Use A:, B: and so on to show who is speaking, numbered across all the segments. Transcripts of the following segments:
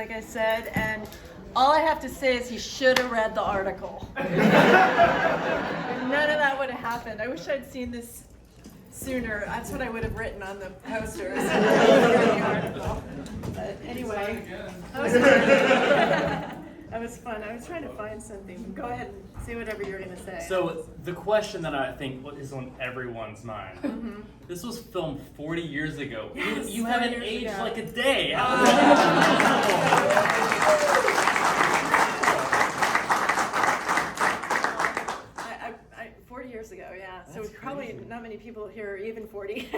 A: like I said, and all I have to say is he should have read the article. None of that would have happened. I wish I'd seen this sooner. That's what I would have written on the posters. The article. But anyway, that was fun. I was trying to find something. Go ahead and say whatever you're going to say.
B: So the question that I think is on everyone's mind.
A: Mm-hmm.
B: This was filmed 40 years ago.
A: Yes,
B: you haven't
A: 40 years
B: aged
A: ago.
B: like a day.
A: 40 years ago, yeah. So probably not many people here are even 40.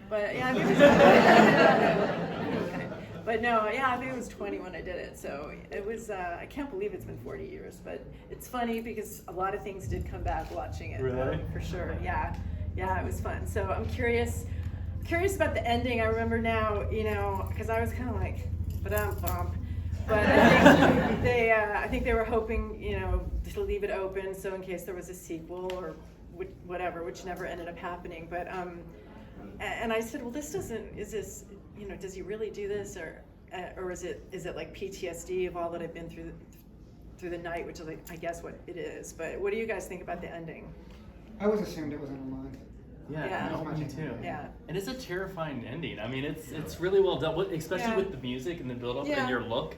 A: But yeah, but no, yeah, I think it was 20 when I did it. So it was, I can't believe it's been 40 years, but it's funny because a lot of things did come back watching it.
B: Really?
A: For sure, yeah. Yeah, it was fun. So I'm curious about the ending. I remember now, because I was kind of like, but I think they were hoping, to leave it open, so in case there was a sequel or whatever, which never ended up happening. But and I said, well, does he really do this, or is it like PTSD of all that I've been through the night, which is like, I guess what it is. But what do you guys think about the ending?
C: I was assumed it was in a month.
B: Yeah, no, me too.
A: Yeah.
B: And it's a terrifying ending. I mean, it's really well done, especially with the music and the build-up and your look.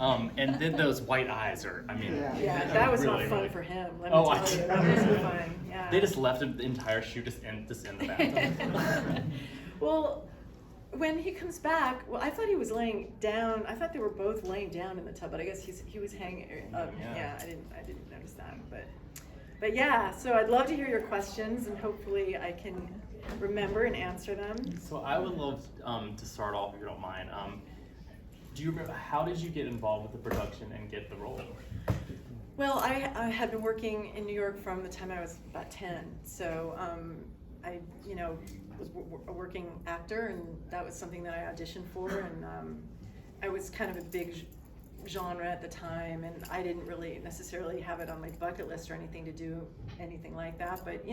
B: And then those white eyes are,
A: that was
B: really,
A: not fun
B: really
A: for him. Let me tell you, that wasn't fun. Yeah.
B: They just left the entire shoot just in the bathtub.
A: Well, when he comes back, I thought he was laying down. I thought they were both laying down in the tub, but I guess he was hanging up. Yeah, I didn't notice that, But yeah, so I'd love to hear your questions, and hopefully I can remember and answer them.
B: So I would love to start off, if you don't mind. Do you remember, how did you get involved with the production and get the role?
A: Well, I had been working in New York from the time I was about 10. So I, was a working actor, and that was something that I auditioned for. And I was kind of a big genre at the time, and I didn't really necessarily have it on my bucket list or anything to do anything like that. But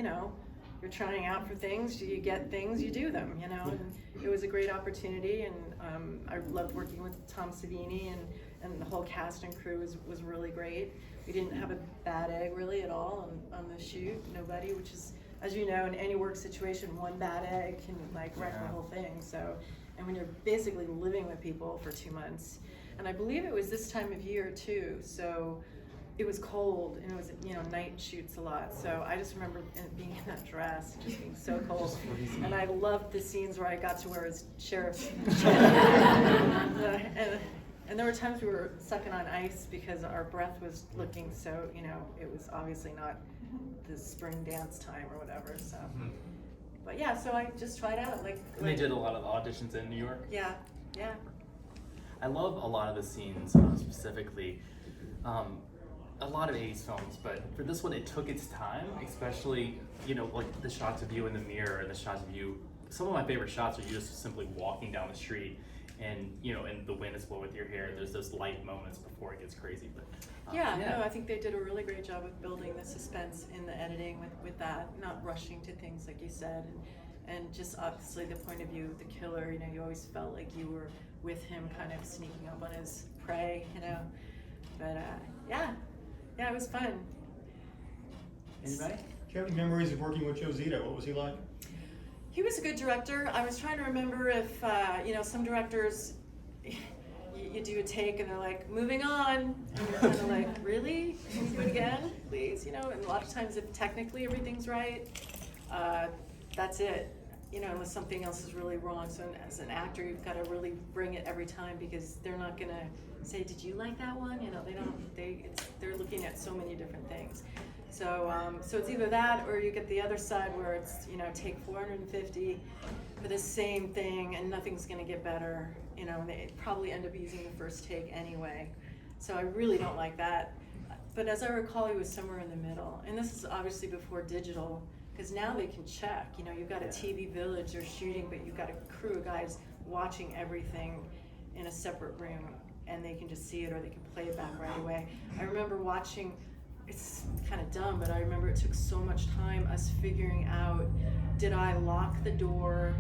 A: you're trying out for things, you get things, you do them, and it was a great opportunity, and I loved working with Tom Savini, and the whole cast and crew was really great. We didn't have a bad egg really at all on the shoot, nobody, which is, as you know, in any work situation, one bad egg can wreck the whole thing. So, and when you're basically living with people for 2 months, and I believe it was this time of year too, so it was cold, and it was, night shoots a lot. So I just remember being in that dress, just being so cold. And I loved the scenes where I got to wear his sheriff's. And there were times we were sucking on ice because our breath was looking so, it was obviously not the spring dance time or whatever. So, but yeah, so I just tried out.
B: And they did a lot of auditions in New York?
A: Yeah.
B: I love a lot of the scenes, specifically. A lot of 80s films, but for this one, it took its time, especially, like the shots of you in the mirror and the shots of you. Some of my favorite shots are you just simply walking down the street, and and the wind is blowing with your hair, and there's those light moments before it gets crazy. But
A: no, I think they did a really great job with building the suspense in the editing with that, not rushing to things like you said, and just obviously the point of view of the killer. You always felt like you were with him, kind of sneaking up on his prey. But yeah, it was fun.
B: Anybody?
D: Do you have any memories of working with Joe Zito? What was he like?
A: He was a good director. I was trying to remember if, some directors, you do a take and they're like, moving on. And you're kind of like, really? Can we do it again, please? And a lot of times if technically everything's right, that's it. Unless something else is really wrong. So as an actor, you've got to really bring it every time, because they're not going to say, did you like that one? They're looking at so many different things. So it's either that, or you get the other side where it's, take 450 for the same thing and nothing's going to get better, and they probably end up using the first take anyway. So I really don't like that. But as I recall, he was somewhere in the middle. And this is obviously before digital, because now they can check. You've got a TV village they're shooting, but you've got a crew of guys watching everything in a separate room, and they can just see it, or they can play it back right away. I remember watching, it's kind of dumb, but I remember it took so much time us figuring out, did I lock the door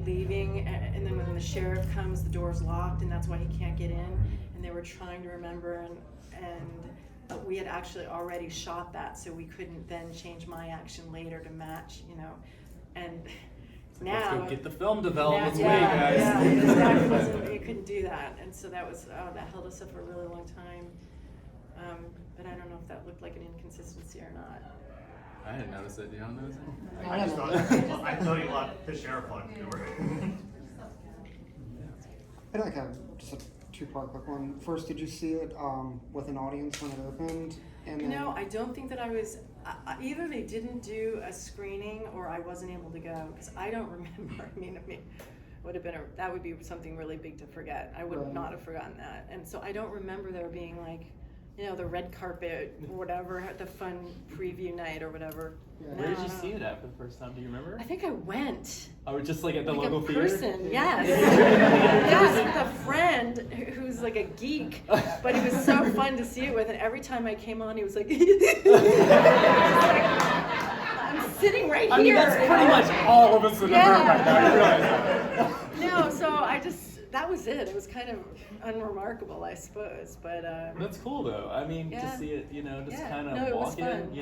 A: leaving, and then when the sheriff comes, the door's locked, and that's why he can't get in. And they were trying to remember, but we had actually already shot that, so we couldn't then change my action later to match, and now.
B: Let's go get the film development way,
A: yeah,
B: guys.
A: yeah, exactly. You couldn't do that, and so that held us up for a really long time. But I don't know if that looked like an inconsistency or not.
B: I didn't notice it. You don't notice it?
D: I just thought, I thought he locked the sheriff locked the door.
C: I'd like just a two-part quick one. First, did you see it with an audience when it opened? And then,
A: I don't think that I was. Either they didn't do a screening or I wasn't able to go because I don't remember. I mean, would have been that would be something really big to forget. I would
C: Right.
A: not have forgotten that, and so I don't remember there being like, the red carpet or whatever, the fun preview night or whatever.
C: Yeah.
B: Where did you see it at for the first time? Do you remember?
A: I think I went.
B: Oh, just like at the
A: Like
B: local
A: a
B: theater?
A: person, yes.
B: Yeah.
A: Yes, with a friend who's like a geek, but it was so fun to see it with, and every time I came on, he was like, I'm sitting right here.
B: I mean, that's pretty much all of us in the room right now. You realize that?
A: No, so that was it. It was kind of unremarkable, I suppose, but.
B: That's cool though. I mean,
A: Yeah.
B: to see it, just
A: Yeah.
B: kind of
A: No, it was
B: walk in,
A: fun.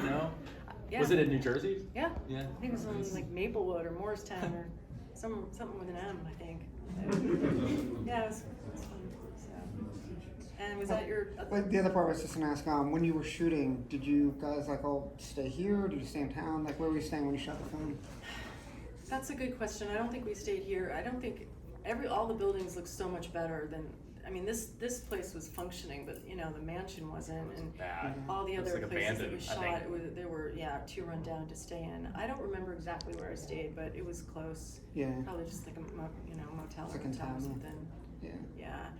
A: Yeah.
B: Was it in New Jersey?
A: Yeah.
B: Yeah.
A: I think it was in like Maplewood or Morristown or something with an M, I think. Yeah, it was fun. So. And was that your?
C: But the other part was just gonna ask, when you were shooting, did you guys all stay here? Or did you stay in town? Like, where were you staying when you shot the film?
A: That's a good question. I don't think we stayed here. I don't think all the buildings look so much better than. I mean, this place was functioning, but the mansion wasn't, and all the
B: It was
A: other
B: like
A: places that we
B: abandoned, I
A: shot,
B: think.
A: there were too run down to stay in. I don't remember exactly where I stayed, but it was close.
C: Yeah.
A: Probably just like a motel
C: It's like
A: or
C: in
A: house
C: town, yeah.
A: within.
C: Yeah.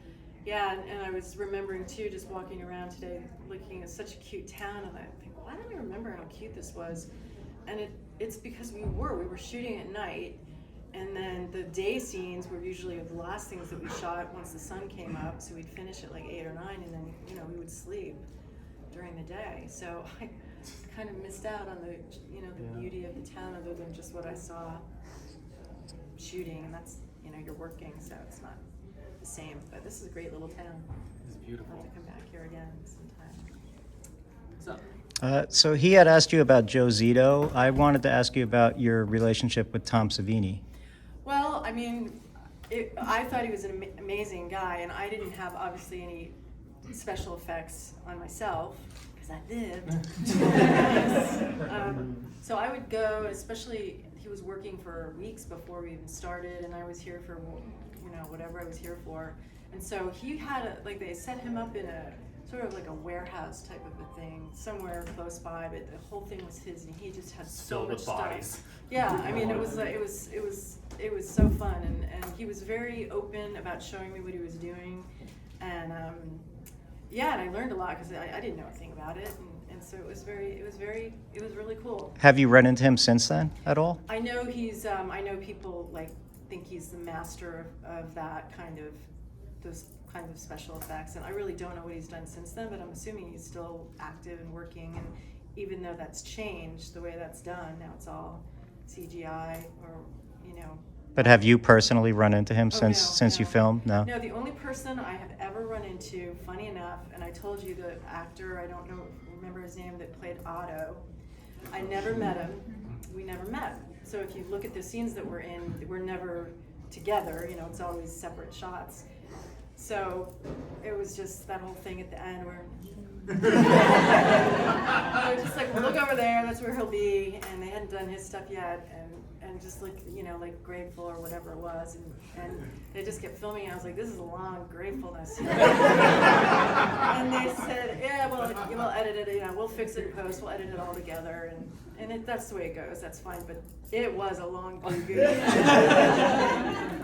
A: Yeah, and I was remembering too, just walking around today, looking at such a cute town, and I think, why don't I remember how cute this was? And it's because we were shooting at night, and then the day scenes were usually the last things that we shot once the sun came up, so we'd finish at like 8 or 9, and then we would sleep during the day. So I kind of missed out on the beauty of the town, other than just what I saw shooting, and that's you're working, so it's not the same. But this is a great little town.
B: It's
A: I'll
B: beautiful.
A: have to come back here again sometime.
B: What's up?
E: So he had asked you about Joe Zito. I wanted to ask you about your relationship with Tom Savini.
A: Well, I mean, I thought he was an amazing guy, and I didn't have obviously any special effects on myself because I lived. So I would go, especially he was working for weeks before we even started, and I was here for whatever I was here for, and so he had they set him up in a sort of like a warehouse type of a thing somewhere close by, but the whole thing was his, and he just had so
B: Filled
A: much
B: with
A: stuff.
B: bodies.
A: Yeah, I mean, it was so fun, and he was very open about showing me what he was doing, and and I learned a lot because I didn't know a thing about it, and so it was really cool.
E: Have you run into him since then at all?
A: I know I know people think he's the master of that those kind of special effects, and I really don't know what he's done since then, but I'm assuming he's still active and working, and even though that's changed the way that's done, now it's all CGI or
E: But have you personally run into him
A: Oh,
E: since you
A: no.
E: filmed? No?
A: No, the only person I have ever run into, funny enough, and I told you the actor, I don't remember his name, that played Otto. I never met him. We never met. So if you look at the scenes that we're in, we're never together. It's always separate shots. So it was just that whole thing at the end where I was just like, well, look over there, that's where he'll be, and they hadn't done his stuff yet, and just like Grateful or whatever it was, and they just kept filming, and I was like, this is a long Gratefulness. And they said, yeah, well, we'll edit it, we'll fix it in post, we'll edit it all together, and that's the way it goes, that's fine, but it was a long preview.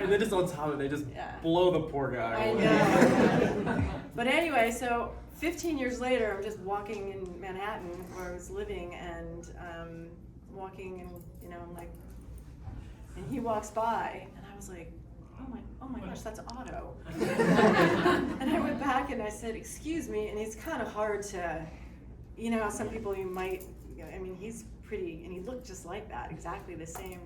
B: And then just on top of it, they just blow the poor guy
A: I
B: away.
A: know. But anyway, so 15 years later, I'm just walking in Manhattan where I was living, and walking, and I'm like, and he walks by, and I was like, oh my gosh, that's Otto. And I went back and I said, excuse me, and he's kind of hard to, how some people you might, I mean, he's pretty, and he looked just like that, exactly the same.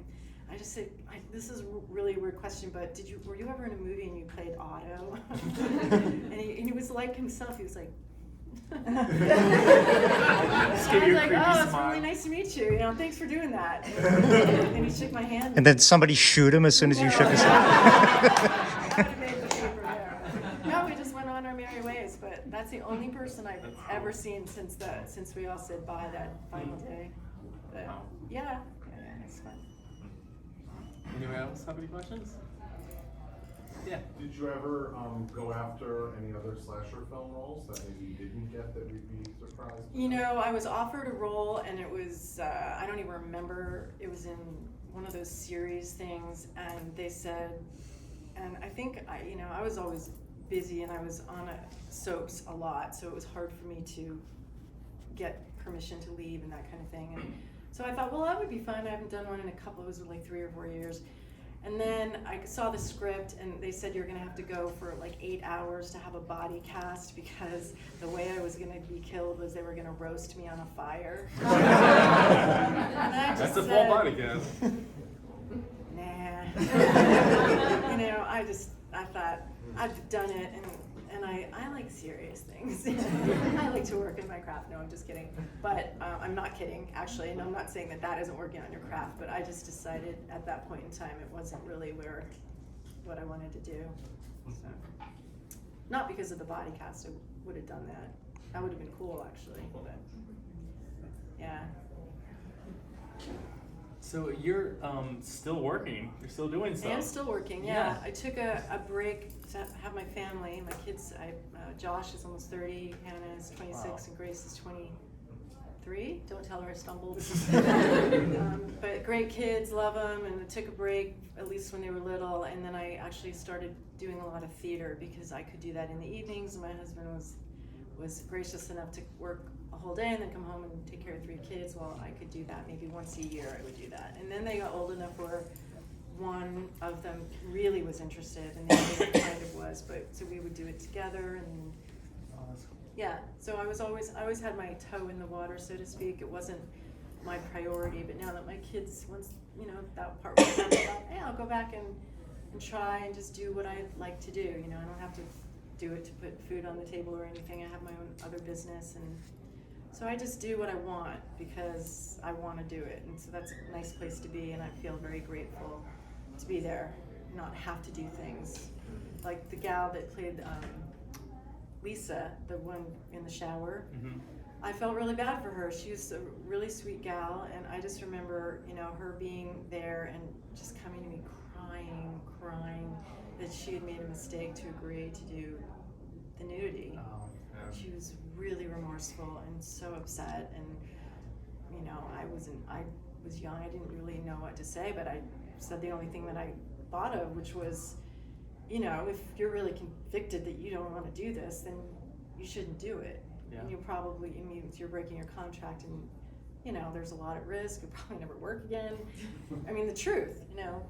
A: I just said, this is really a weird question, but were you ever in a movie and you played Otto? and he was like himself. He was like.
B: Just
A: I
B: give you
A: was
B: a
A: like,
B: creepy
A: oh, it's
B: smile.
A: really nice to meet you. Thanks for doing that. And he shook my hand.
E: And then somebody shoot him as soon as you shook his hand.
A: I would have made the paper there. No, we just went on our merry ways. But that's the only person I've ever seen since we all said bye that final day. But
B: Wow.
A: yeah, it's fun.
B: Anyone else have any questions? Yeah.
F: Did you ever go after any other slasher film roles that maybe you didn't get that we'd be surprised?
A: You know, I was offered a role, and it was, I don't even remember, it was in one of those series things, and they said, and I think, I was always busy, and I was on soaps a lot, so it was hard for me to get permission to leave and that kind of thing. And so I thought, well, that would be fun. I haven't done one in a couple, it was like 3 or 4 years. And then I saw the script, and they said you're gonna have to go for like 8 hours to have a body cast, because the way I was gonna be killed was they were gonna roast me on a fire. And I just
B: That's a full
A: said,
B: body cast.
A: Nah. I thought, I've done it, and I like serious things. I like to work in my craft. No, I'm just kidding. But I'm not kidding, actually, and I'm not saying that isn't working on your craft, but I just decided at that point in time it wasn't really what I wanted to do. So, not because of the body cast, I would have done that. That would have been cool, actually, but yeah.
B: So you're still working. You're still doing stuff.
A: I am still working, yeah. I took a break to have my family, my kids. Josh is almost 30, Hannah is 26,
B: Wow.
A: and Grace is 23. Don't tell her I stumbled. But great kids, love them, and I took a break, at least when they were little, and then I actually started doing a lot of theater because I could do that in the evenings, and my husband was gracious enough to work a whole day and then come home and take care of 3 kids. Well, I could do that maybe once a year. I would do that, and then they got old enough where one of them really was interested, and the other kind of was. But so we would do it together, and
B: Oh, that's cool.
A: yeah. So I always had my toe in the water, so to speak. It wasn't my priority, but now that my kids, once that part was done, I thought, hey, I'll go back and try and just do what I like to do. I don't have to do it to put food on the table or anything. I have my own other business, and so I just do what I want because I want to do it. And so that's a nice place to be, and I feel very grateful to be there, not have to do things. Like the gal that played Lisa, the one in the shower,
B: Mm-hmm.
A: I felt really bad for her. She was a really sweet gal, and I just remember, her being there and just coming to me crying that she had made a mistake to agree to do the nudity.
B: Oh, yeah.
A: She was really remorseful and so upset, and I was young, I didn't really know what to say, but I said the only thing that I thought of, which was, if you're really convicted that you don't want to do this, then you shouldn't do it.
B: Yeah.
A: And it means you're breaking your contract, and there's a lot at risk, you'll probably never work again. I mean, the truth,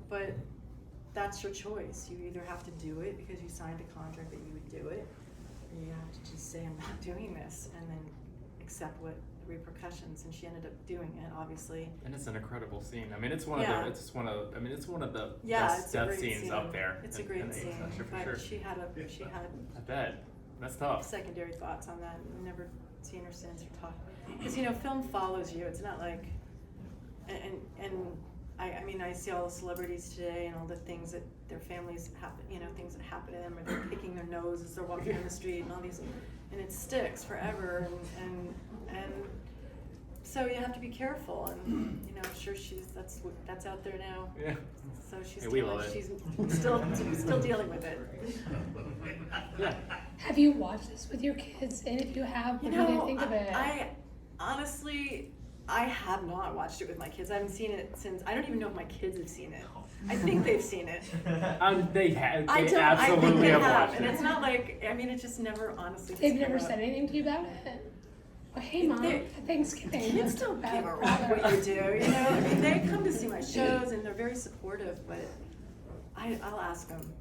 A: but that's your choice. You either have to do it because you signed a contract that you would do it, or you have to just say, I'm not doing this, and then accept what the repercussions. And she ended up doing it, obviously.
B: And it's an incredible scene. I mean, it's one
A: Yeah.
B: of the. It's one of the
A: Yeah,
B: best
A: it's a
B: death
A: great
B: scenes
A: scene.
B: up there.
A: It's a
B: in
A: great
B: the
A: scene,
B: slasher, for
A: but
B: sure.
A: she had
B: I bet. That's tough.
A: secondary thoughts on that. I've never seen her since or talked. Because film follows you. It's not like, and I mean, I see all the celebrities today and all the things that their families happen, things that happen to them, or they're picking their nose as they're walking down the street, and all these, and it sticks forever, and so you have to be careful, and I'm sure that's out there now.
B: Yeah.
A: So she's
B: Yeah, we love it.
A: she's still dealing with it.
B: Yeah.
G: Have you watched this with your kids? And if you have, what do they think of it?
A: I honestly, I have not watched it with my kids. I haven't seen it since, I don't even know if my kids have seen it. I think they've seen it.
B: They have.
A: I
B: They
A: don't, I think
B: absolutely
A: they
B: have
A: have,
B: watched
A: and
B: it.
A: it's not like, I mean, it just never honestly.
G: They've
A: just
G: never
A: come
G: said
A: up.
G: anything to you about it? Well, hey, Mom,
A: They-
G: at Thanksgiving.
A: Kids
G: let's
A: don't
G: talk
A: give a
G: about
A: rap
G: Prowler.
A: what you do, I mean, they come to see my shows and they're very supportive, but I'll ask them.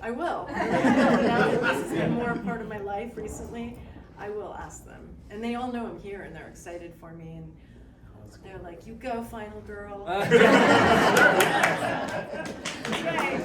A: I will. Now that this has been more a part of my life recently, I will ask them. And they all know I'm here and they're excited for me, and They're like, you go, final girl.
B: That's
A: Right. You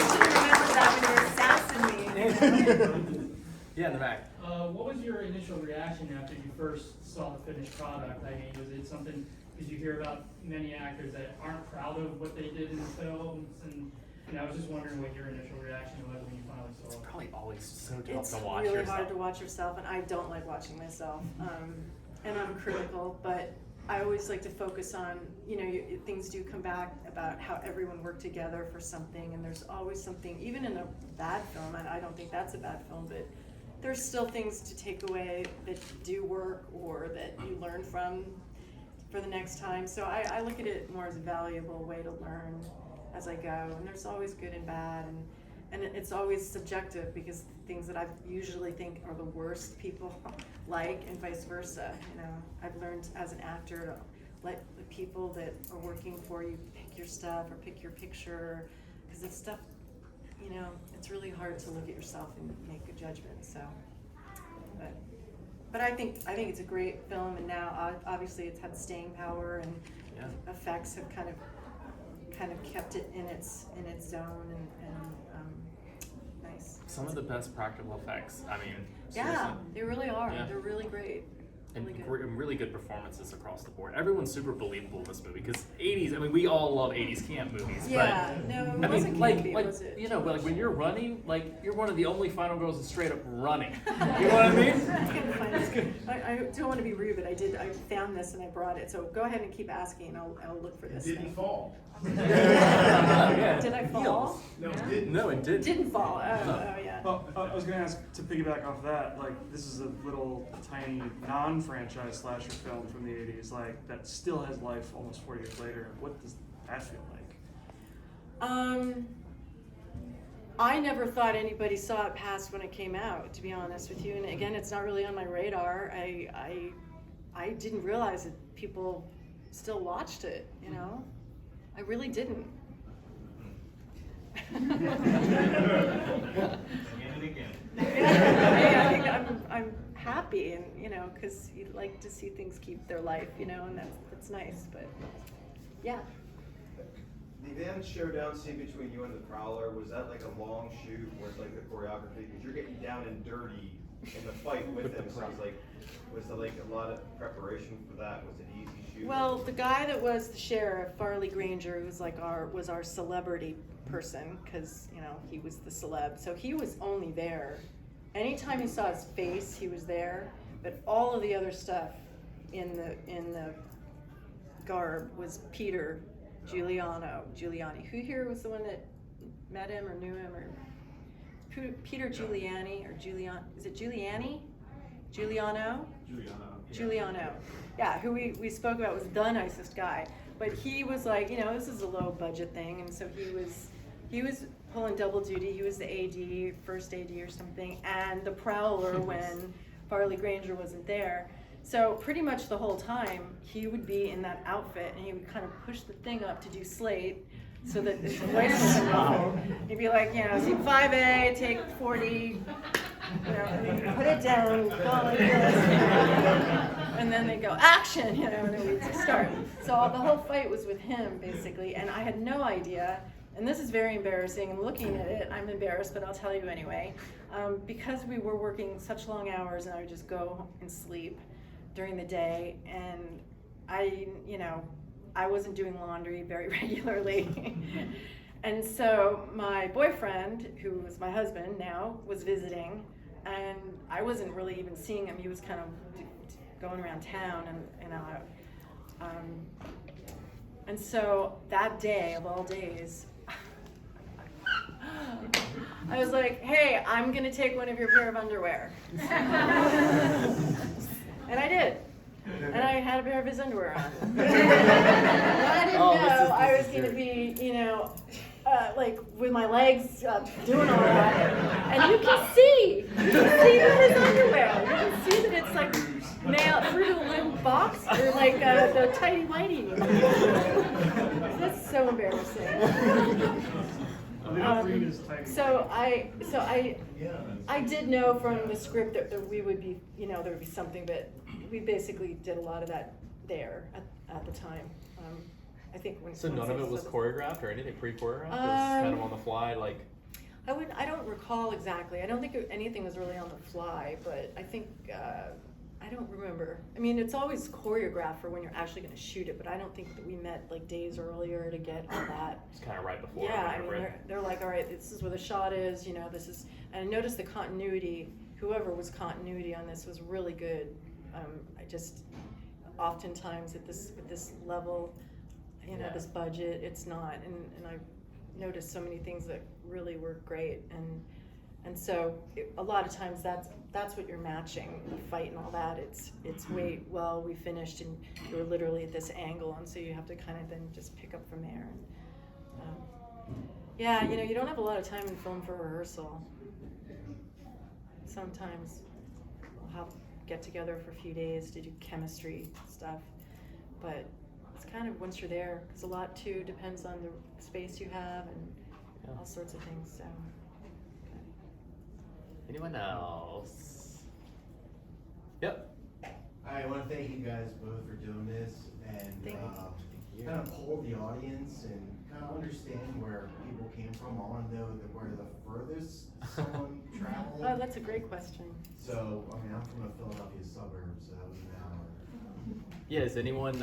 A: should remember that when you were sassing me.
B: Yeah, in the back.
H: What was your initial reaction after you first saw the finished product? I mean, was it something, because you hear about many actors that aren't proud of what they did in the films, and I was just wondering what your initial reaction was when you finally saw
B: It's
H: it.
B: probably always so tough
A: It's
B: to watch
A: really
B: yourself.
A: hard to watch yourself, and I don't like watching myself. And I'm critical, but I always like to focus on, things do come back about how everyone worked together for something, and there's always something, even in a bad film, and I don't think that's a bad film, but there's still things to take away that do work or that you learn from for the next time. So I look at it more as a valuable way to learn as I go, and there's always good and bad, and it's always subjective, because things that I usually think are the worst people like, and vice versa. I've learned as an actor to let the people that are working for you pick your stuff or pick your picture, because it's stuff, it's really hard to look at yourself and make a judgment. So, but I think it's a great film, and now obviously it's had staying power, and
B: Yeah.
A: effects have kind of kept it in its zone, and nice.
B: Some of the best practical effects. I mean,
A: Yeah,
B: seriously.
A: they really are.
B: Yeah.
A: They're really great.
B: And
A: Really good.
B: really good performances across the board. Everyone's super believable in this movie because 80s. I mean, we all love 80s camp movies.
A: Yeah,
B: but,
A: no, it
B: I
A: wasn't
B: mean, like,
A: campy, was it?
B: like when you're running, like you're one of the only final girls that's straight up running. You know what I mean?
A: I can't find this. I don't want to be rude, but I found this and I brought it. So go ahead and keep asking. I'll look for
F: It
A: this.
F: didn't fall.
B: Yeah.
A: Did I fall?
F: No, it didn't.
B: No, it didn't.
A: Didn't fall. Oh yeah.
I: Well, I was going to ask, to piggyback off that, like, this is a little tiny non-franchise slasher film from the 80s, like, that still has life almost 4 years later. What does that feel like?
A: I never thought anybody saw it past when it came out, to be honest with you. And again, it's not really on my radar. I didn't realize that people still watched it, I really didn't.
D: Again and again.
A: I think I'm happy, and because you like to see things keep their life, and that's nice. But yeah,
J: The end showdown scene between you and the Prowler, was that like a long shoot with like the choreography? Because you're getting down and dirty in the fight with him, so was there like a lot of preparation for that? Was it easy shoot?
A: well, the guy that was the sheriff, Farley Granger, who was our celebrity person, because he was the celeb, so he was only there. Anytime you saw his face, he was there. But all of the other stuff in the garb was Peter Giuliani. Who here was the one that met him or knew him, or Peter Giuliani or Giuliani? Is it Giuliani? Giuliano? Giuliano. Yeah, who we spoke about was the nicest guy. But he was like, this is a low budget thing, and so he was pulling double duty. He was the AD, first AD or something, and the Prowler when Farley Granger wasn't there. So pretty much the whole time he would be in that outfit, and he would kind of push the thing up to do Slate, so that his voice would come up. He'd be like, scene 5A, take 40, and then put it down, go like this, and then they go action, and then we'd start. So the whole fight was with him basically, and I had no idea. And this is very embarrassing, and looking at it, I'm embarrassed, but I'll tell you anyway. Because we were working such long hours, and I would just go and sleep during the day, and I wasn't doing laundry very regularly. And so my boyfriend, who was my husband now, was visiting, and I wasn't really even seeing him. He was kind of going around town, and so that day of all days, I was like, hey, I'm gonna take one of your pair of underwear. And I did. And I had a pair of his underwear on. And I didn't know I was gonna be, like with my legs doing all that. And you can see that his underwear. You can see that it's like Fruit of the Loom box or like the tighty whitey. That's so embarrassing. So I did know from the script that we would be, there would be something, but we basically did a lot of that there at the time. I think when
B: So
A: once
B: none of
A: they
B: it was
A: saw the-
B: choreographed or anything pre-choreographed? It was kind of on the fly, like.
A: I don't recall exactly. I don't think anything was really on the fly, but I think, I don't remember. I mean, it's always choreographed for when you're actually gonna shoot it, but I don't think that we met like days earlier to get all that.
B: It's kind of right before.
A: Yeah, I
B: whenever
A: mean,
B: it-
A: they're like, all right, this is where the shot is, you know, this is, and I noticed the continuity, whoever was continuity on this was really good. I just, oftentimes at this level, you know,
B: Yeah.
A: this budget, it's not, and I noticed so many things that really were great, and so a lot of times that's what you're matching, the fight and all that. It's wait, well, we finished and you're literally at this angle, and so you have to kind of then just pick up from there. And, yeah, you know, you don't have a lot of time in film for rehearsal. Sometimes we'll have get together for a few days to do chemistry stuff, but it's kind of once you're there, because a lot too depends on the space you have and all sorts of things. So.
B: Anyone else? Yep.
K: I want to thank you guys both for doing this and
A: Thank you.
K: kind of poll the audience and kind of understand where people came from. I want to know where the furthest someone traveled.
A: Oh, that's a great question.
K: So, I mean, I'm from a Philadelphia suburb, so that was an hour.
B: Yeah, is anyone,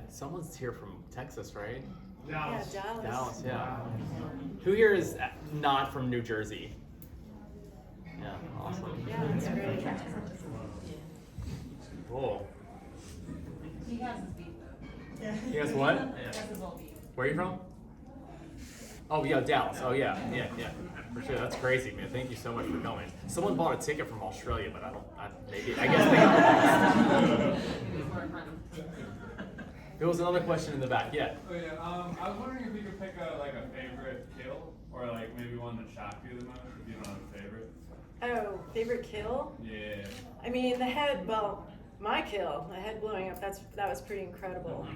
B: someone's here from Texas, right?
A: Yeah, Dallas.
B: Dallas, yeah. Who here is not from New Jersey? Yeah, awesome.
A: Yeah, that's great.
B: Cool.
L: He has his beat though.
B: You guys what?
L: He has his old beat.
B: Where are you from? Oh, yeah, Dallas. Oh, yeah. For sure. That's crazy, man. Thank you so much for coming. Someone bought a ticket from Australia, but I guess they got lost. There was another question in the back. Yeah.
M: Oh yeah. I was wondering if you could pick a favorite kill, or like maybe one that shocked you the most, if you don't have a favorite.
A: Oh, favorite kill?
M: Yeah.
A: I mean, the head. Well, my kill, the head blowing up. That was pretty incredible.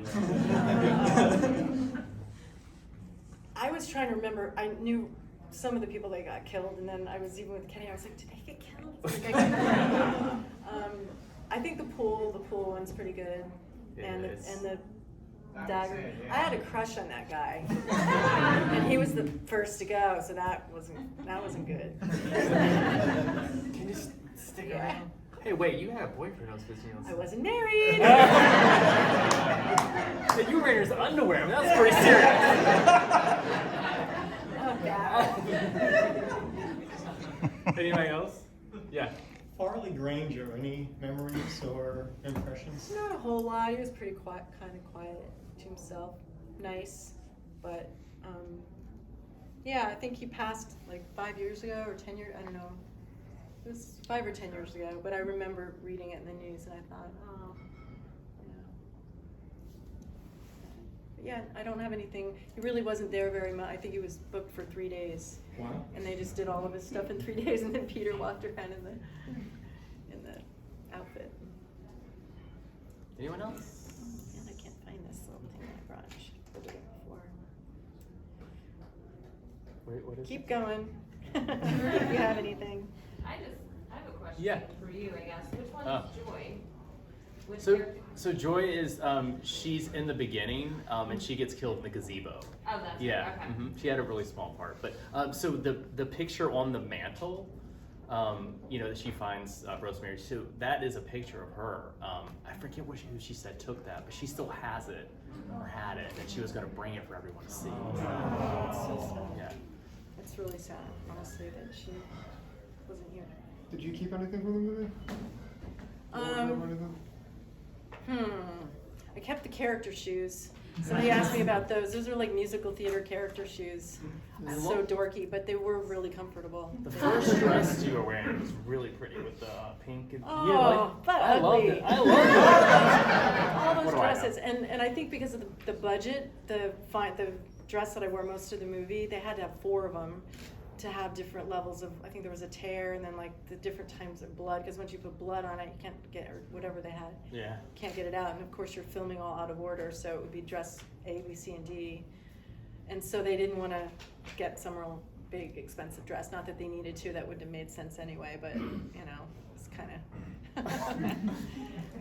A: I was trying to remember. I knew some of the people that got killed, and then I was even with Kenny. I was like, did they get killed? I think the pool one's pretty good, and the dagger. I had a crush on that guy, and he was the first to go, so that wasn't good.
B: Can you stick around? Hey, wait, you had a boyfriend I was visiting on.
A: I wasn't married.
B: So you were wearing his underwear. I mean, that's pretty serious.
A: Oh, God.
B: Anybody else? Yeah.
N: Farley Granger, any memories or impressions?
A: Not a whole lot. He was pretty quiet, kind of quiet to himself. Nice, but yeah, I think he passed like 5 years ago or 10 years. I don't know. It was 5 or 10 years ago, but I remember reading it in the news and I thought, oh, you know. But yeah, I don't have anything. He really wasn't there very much. I think he was booked for 3 days.
N: Wow.
A: And they just did all of his stuff in 3 days, and then Peter walked around in the outfit.
B: Anyone else?
A: Man, I can't find this little thing I brought. I should have put it before.
B: Wait, what is
A: Keep
B: it?
A: going. If you have anything.
L: I have a question
B: Yeah.
L: for you, I guess. Which one
B: Oh.
L: is Joy? Which
B: So,
L: character?
B: so Joy is she's in the beginning, and she gets killed in the gazebo.
L: Oh, that's
B: Yeah,
L: right. Okay.
B: She had a really small part, but so the picture on the mantle, you know, that she finds Rosemary. So that is a picture of her. I forget who she said took that, but she still has it or had it, and she was going to bring it for everyone to see.
A: It's so sad.
B: Yeah.
A: It's really sad, honestly, that she wasn't here.
C: Did you keep anything from the movie?
A: I kept the character shoes. Somebody asked me about those. Those are like musical theater character shoes. So dorky, but they were really comfortable.
B: The first dress you were wearing was really pretty with the pink and
A: Oh, but
B: I
A: ugly.
B: loved it. I loved it.
A: All those
B: What do I know?
A: dresses, and I think because of the budget, the dress that I wore most of the movie, they had to have 4 of them to have different levels of. I think there was a tear, and then like the different times of blood. Because once you put blood on it, you can't get or whatever they had.
B: Yeah.
A: Can't get it out, and of course you're filming all out of order, so it would be dress A, B, C, and D, and so they didn't want to get some real big expensive dress. Not that they needed to; that would have made sense anyway. But you know, it's kind of.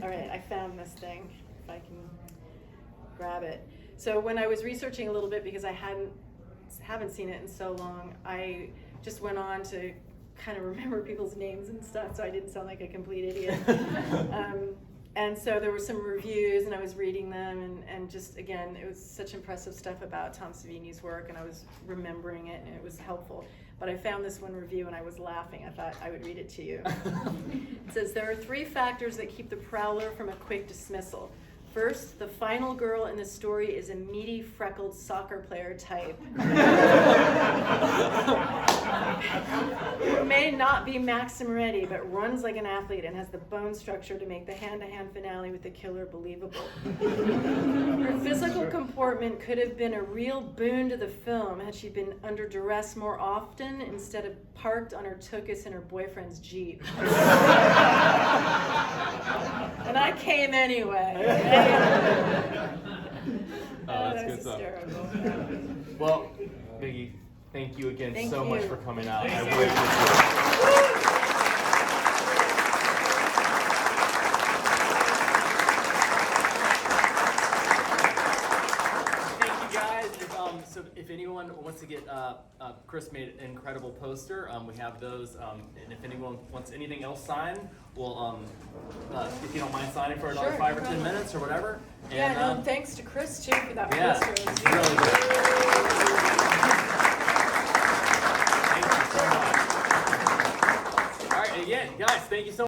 A: All right, I found this thing. if I can grab it. So when I was researching a little bit, because I haven't seen it in so long, I just went on to kind of remember people's names and stuff, so I didn't sound like a complete idiot. And so there were some reviews, and I was reading them, and just, again, it was such impressive stuff about Tom Savini's work, and I was remembering it, and it was helpful. But I found this one review, and I was laughing. I thought I would read it to you. It says, there are 3 factors that keep the Prowler from a quick dismissal. First, the final girl in the story is a meaty, freckled soccer player type. Who may not be Maxim ready, but runs like an athlete and has the bone structure to make the hand-to-hand finale with the killer believable. Her physical comportment could have been a real boon to the film had she been under duress more often instead of parked on her tuchus in her boyfriend's Jeep. And I came anyway.
B: That's
A: that
B: good
A: was
B: stuff.
A: hysterical.
B: Well, Vicky, thank you again so much
A: you.
B: for coming out.
A: Thank
B: I
A: you.
B: really appreciate it. So if anyone wants to get, Chris made an incredible poster. We have those, and if anyone wants anything else signed, we'll, if you don't mind signing for another
A: Sure,
B: 5 or
A: no
B: 10
A: problem.
B: minutes or whatever.
A: Yeah,
B: And,
A: no, thanks to Chris too for that
B: yeah,
A: poster. It was
B: it's really good.